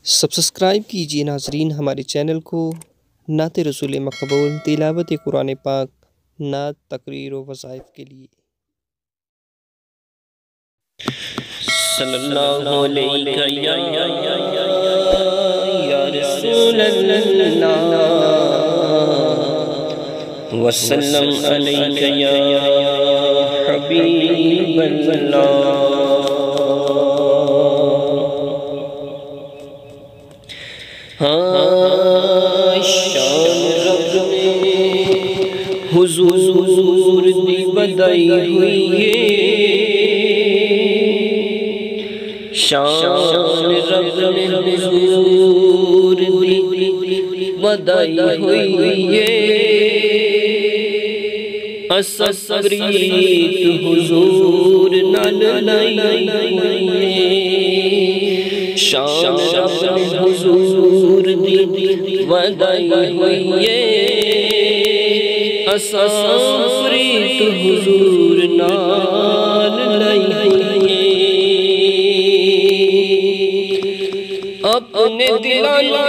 Subscribe कीजिए नाजरीन हमारे चैनल को। नात रसूल मकबूल, तिलावत कुरान पाक, नात तकरीर व वज़ाइफ के लिए। सल्लल्लाहु अलैहि या रसूलल्लाह वसल्लम अलैहि या हबीबल्लाह। शान रब में हुजूर दी बधाई हुई है, शान रब में हुजूर दी बधाई हुई है। असप्रीत हुजूर नाल लाई हुई है, शान रब में हुजूर दी बधाई हुई है। असप्रीत हुजूर नाल लाई हुई है। अपने दिलाना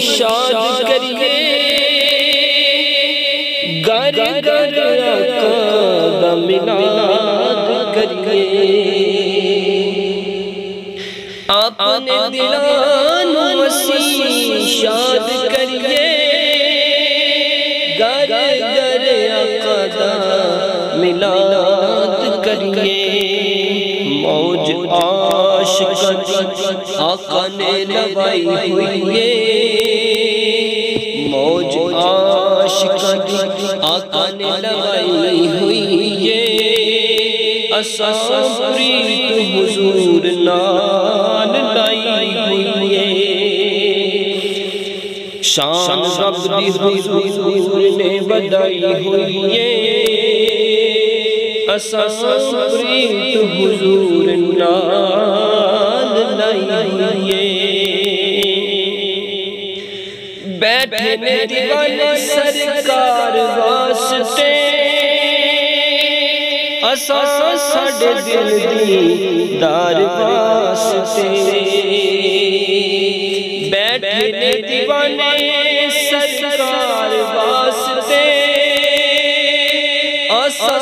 शाद करिए, घर घर आका दा मिलाद करिए। अपने दिलाना शाद करिए, घर घर आका दा मिलाद करिए। मौज आशिक़ आका ने लगाई हुई है, मौज आशिक़ आका ने लगाई हुई है। असप्रीत हुजूर नाल लाई हुई है, शान रब दी हुजूर ने बधाई हुई है। असप्रीत हुजूर नाल लाई हुई है। बैठे ने दीवाने सरकार वास्ते, असा साडे दिल दीदार वास्ते। बैठे ने दीवाने सरकार वास्ते, असा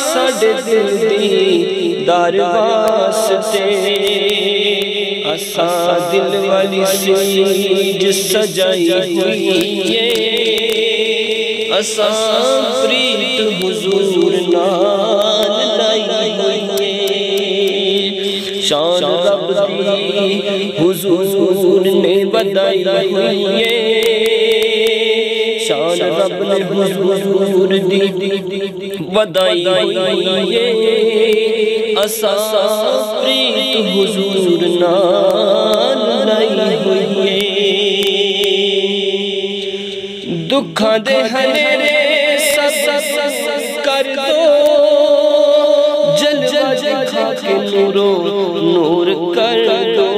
साडे दिल दीदार वास्ते। असा दिल वाली सीज सजाई हुई है, असप्रीत हुजूर नाल लाई हुई है। शान रब दी हुजूर ने बधाई हुई है, शान रब ने हुजूर दी बधाई हुई है। असप्रीत हुजूर नाल लाई हुई है। दुखा दे हनेरे सब कर दो, जलवा दिखा के नूरो नूर कर दो।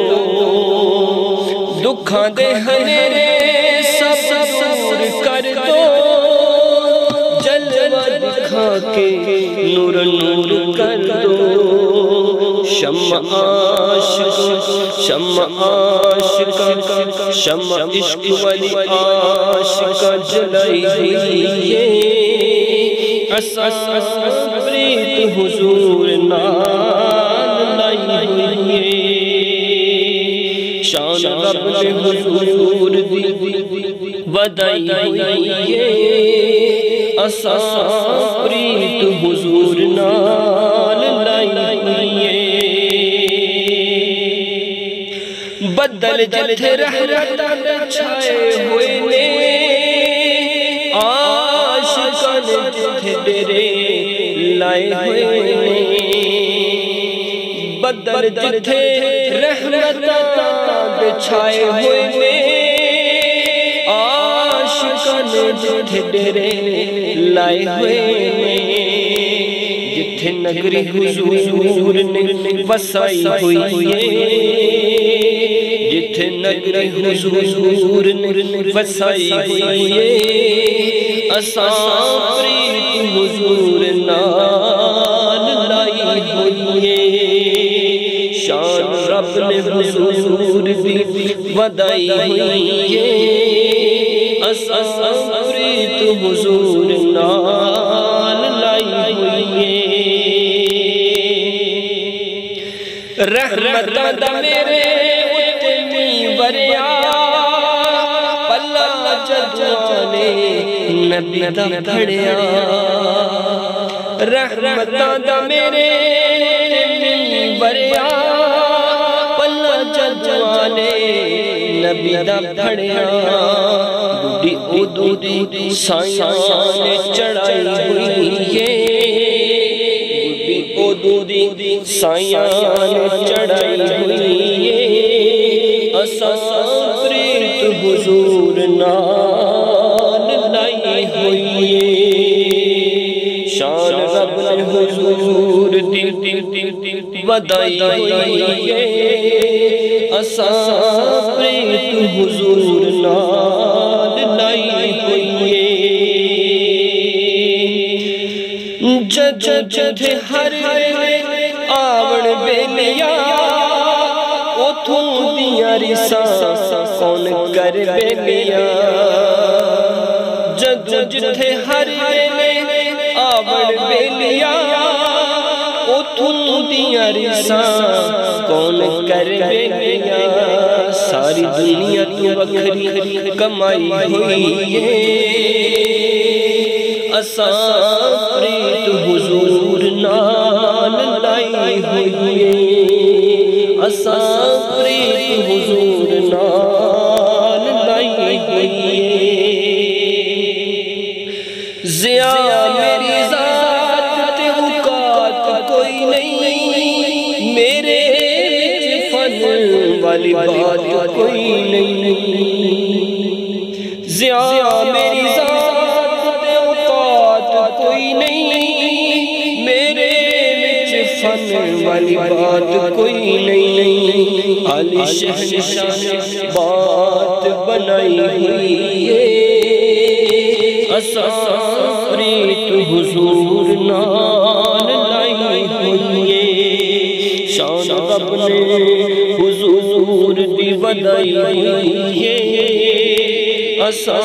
दुखा दे हनेरे सब दूर कर दो, जलवा दिखा के नूर नूर कर दो। शम्मा आशिक़ शम्मा आशिक़ शम्मा इश्क़ वाली आशिक़ जलाई हुई है। असप्रीत हुजूर नाल लाई हुई है, शान रब ने हुजूर दी बधाई हुई है। असप्रीत हुजूर नाल लाई हुई है। बदल जिथे रहमतां दे छाए हुए ने, आशिक़ां ने जिथे डेरे लाए हुए ने। बदल जिथे रहमतां दे छाए हुए ने, आशिक़ां ने जिथे डेरे लाए हुए ने। जिथे नगरी हुजूर ने बसाई हुई है, जिथे नगरी हुजूर ने बसाई हुई है। असप्रीत हुजूर नाल लाई हुई है, शान रब ने हुजूर दी वदाई होइए असां प्रीत हुजूर नाल लाई होइए रहमतां दा मेरे उत्ते मीं वरया पल्ला जजाने नबी दा फड़िया रहमतां दा मेरे मीं वरया पल्ला जजाने नबी दा फड़िया बुढ़ी उदू दी सायां ने चढ़ाई हुई दूदी सायां ने चढ़ाई हुई असां प्रीत हुजूर नाल लाई हुई शान रब ने हुजूर दी वदाई हुई असां प्रीत हुजूर नाल लाई हुई जद हर आवण बेलिया उथों दियां रिसां कौन कर बेलिया जद जिथे हर आवण बेलिया उथों दियां रिसां कौन कर बेलिया सारी दुनिया तू वखरी कमाई हुई असां प्रीत हुजूर नाल लाई हुई असां प्रीत हुजूर नाल लाई हुई ज़िया मेरी ज़ात ते औकात कोई नहीं मेरे फन वाली बात कोई नहीं ज़िया मेरी कोई नहीं मेरे विच फन वाली बात कोई नहीं आली शहंशाह बात बनाई हुई असां प्रीत हुजूर नाल लाई हुई शान रब ने हुजूर दी वदाई हुई असां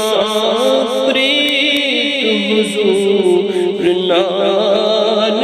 प्रीत हुजूर नाल